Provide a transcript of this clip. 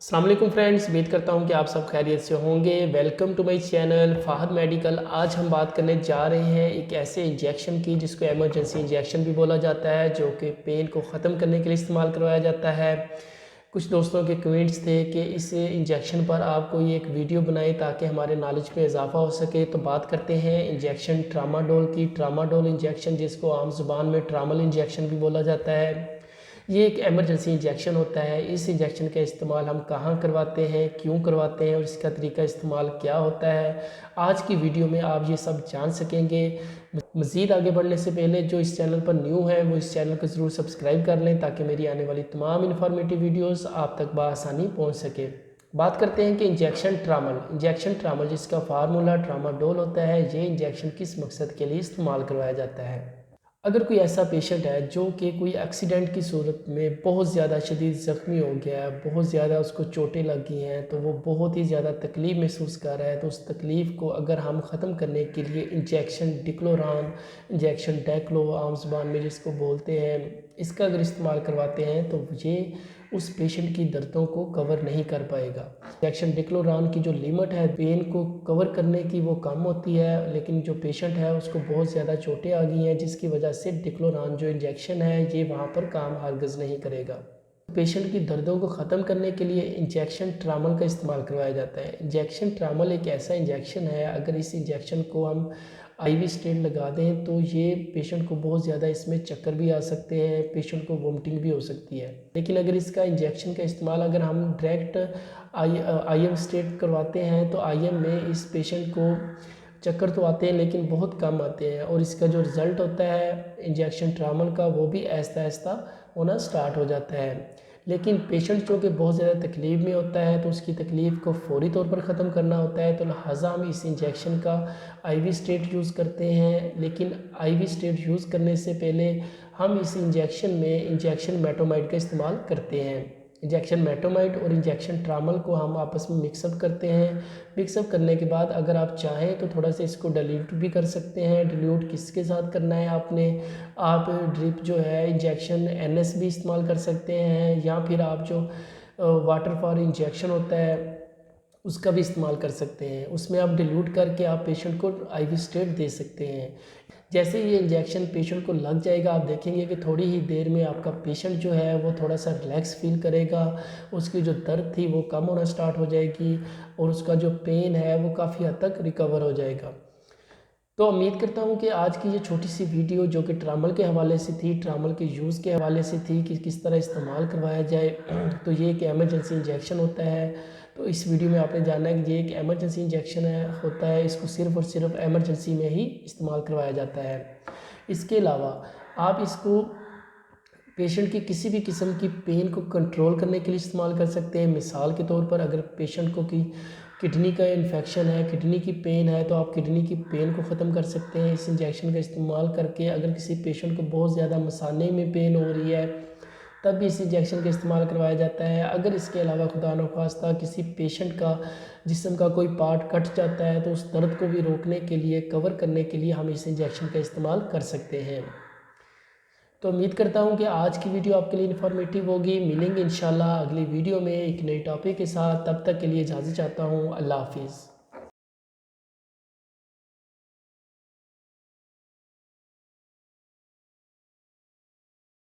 अस्सलाम वालेकुम फ्रेंड्स, उम्मीद करता हूँ कि आप सब खैरियत से होंगे। Welcome to my channel Fahad medical. आज हम बात करने जा रहे हैं एक ऐसे इंजेक्शन की जिसको इमरजेंसी इंजेक्शन भी बोला जाता है, जो कि पेन को ख़त्म करने के लिए इस्तेमाल करवाया जाता है। कुछ दोस्तों के कमेंट्स थे कि इस इंजेक्शन पर आप कोई एक वीडियो बनाएं ताकि हमारे नॉलेज में इजाफा हो सके। तो बात करते हैं इंजेक्शन ट्रामाडोल की। ट्रामाडोल इंजेक्शन, जिसको आम ज़ुबान में ट्रामल इंजेक्शन भी बोला जाता है, ये एक एमरजेंसी इंजेक्शन होता है। इस इंजेक्शन का इस्तेमाल हम कहाँ करवाते हैं, क्यों करवाते हैं और इसका तरीका इस्तेमाल क्या होता है, आज की वीडियो में आप ये सब जान सकेंगे। मज़ीद आगे बढ़ने से पहले जो इस चैनल पर न्यू है वो इस चैनल को ज़रूर सब्सक्राइब कर लें ताकि मेरी आने वाली तमाम इन्फॉर्मेटिव वीडियोज़ आप तक बआसानी पहुँच सके। बात करते हैं कि इंजेक्शन ट्रामल जिसका फार्मूला ट्रामाडोल होता है, ये इंजेक्शन किस मकसद के लिए इस्तेमाल करवाया जाता है। अगर कोई ऐसा पेशेंट है जो कि कोई एक्सीडेंट की सूरत में बहुत ज़्यादा शदीद ज़ख्मी हो गया है, बहुत ज़्यादा उसको चोटें लगी हैं, तो वो बहुत ही ज़्यादा तकलीफ़ महसूस कर रहा है, तो उस तकलीफ़ को अगर हम ख़त्म करने के लिए इंजेक्शन डिक्लोरान, इंजेक्शन डेक्लो आम ज़ुबान में जिसको बोलते हैं, इसका अगर इस्तेमाल करवाते हैं तो ये उस पेशेंट की दर्दों को कवर नहीं कर पाएगा। इंजेक्शन डिक्लोरान की जो लिमिट है पेन को कवर करने की वो कम होती है, लेकिन जो पेशेंट है उसको बहुत ज़्यादा चोटें आ गई हैं, जिसकी वजह से डिक्लोरान जो इंजेक्शन है ये वहाँ पर काम हरगिज़ नहीं करेगा। पेशेंट की दर्दों को ख़त्म करने के लिए इंजेक्शन ट्रामल का इस्तेमाल करवाया जाता है। इंजेक्शन ट्रामल एक ऐसा इंजेक्शन है, अगर इस इंजेक्शन को हम आईवी स्टेट लगा दें तो ये पेशेंट को बहुत ज़्यादा इसमें चक्कर भी आ सकते हैं, पेशेंट को वोमिटिंग भी हो सकती है। लेकिन अगर इसका इंजेक्शन का इस्तेमाल अगर हम डायरेक्ट आईएम स्टेट करवाते हैं तो आईएम में इस पेशेंट को चक्कर तो आते हैं लेकिन बहुत कम आते हैं, और इसका जो रिज़ल्ट होता है इंजेक्शन ट्रामल का वो भी आहिस्ता आहिस्ता होना स्टार्ट हो जाता है। लेकिन पेशेंट जो कि बहुत ज़्यादा तकलीफ़ में होता है तो उसकी तकलीफ़ को फ़ौरी तौर पर ख़त्म करना होता है, तो लिहाजा हम इस इंजेक्शन का आईवी स्टेट यूज़ करते हैं। लेकिन आईवी स्टेट यूज़ करने से पहले हम इस इंजेक्शन में इंजेक्शन मेटोमाइड का इस्तेमाल करते हैं। इंजेक्शन मेटोमाइड और इंजेक्शन ट्रामल को हम आपस में मिक्सअप करते हैं। मिक्सअप करने के बाद अगर आप चाहें तो थोड़ा सा इसको डिल्यूट भी कर सकते हैं। डिल्यूट किसके साथ करना है आपने, आप ड्रिप जो है इंजेक्शन एनएस भी इस्तेमाल कर सकते हैं, या फिर आप जो वाटर फॉर इंजेक्शन होता है उसका भी इस्तेमाल कर सकते हैं। उसमें आप डिल्यूट करके आप पेशेंट को आईवी स्टेट दे सकते हैं। जैसे ये इंजेक्शन पेशेंट को लग जाएगा, आप देखेंगे कि थोड़ी ही देर में आपका पेशेंट जो है वो थोड़ा सा रिलैक्स फील करेगा, उसकी जो दर्द थी वो कम होना स्टार्ट हो जाएगी और उसका जो पेन है वो काफ़ी हद तक रिकवर हो जाएगा। तो उम्मीद करता हूँ कि आज की ये छोटी सी वीडियो जो कि ट्रामल के हवाले से थी, ट्रामल के यूज़ के हवाले से थी कि किस तरह इस्तेमाल करवाया जाए। तो ये एक एमरजेंसी इंजेक्शन होता है, तो इस वीडियो में आपने जाना है कि ये एक एमरजेंसी इंजेक्शन होता है, इसको सिर्फ़ और सिर्फ एमरजेंसी में ही इस्तेमाल करवाया जाता है। इसके अलावा आप इसको पेशेंट की किसी भी किस्म की पेन को कंट्रोल करने के लिए इस्तेमाल कर सकते हैं। मिसाल के तौर पर अगर पेशेंट को की किडनी का इन्फेक्शन है, किडनी की पेन है, तो आप किडनी की पेन को ख़त्म कर सकते हैं इस इंजेक्शन का इस्तेमाल करके। अगर किसी पेशेंट को बहुत ज़्यादा मसाने में पेन हो रही है तब भी इस इंजेक्शन का इस्तेमाल करवाया जाता है। अगर इसके अलावा खुदा न खास्ता किसी पेशेंट का जिस्म का कोई पार्ट कट जाता है तो उस दर्द को भी रोकने के लिए, कवर करने के लिए हम इस इंजेक्शन का इस्तेमाल कर सकते हैं। तो उम्मीद करता हूँ कि आज की वीडियो आपके लिए इन्फॉर्मेटिव होगी। मिलेंगे इंशाल्लाह अगली वीडियो में एक नई टॉपिक के साथ, तब तक के लिए इजाज़त चाहता हूँ। अल्लाह हाफिज़।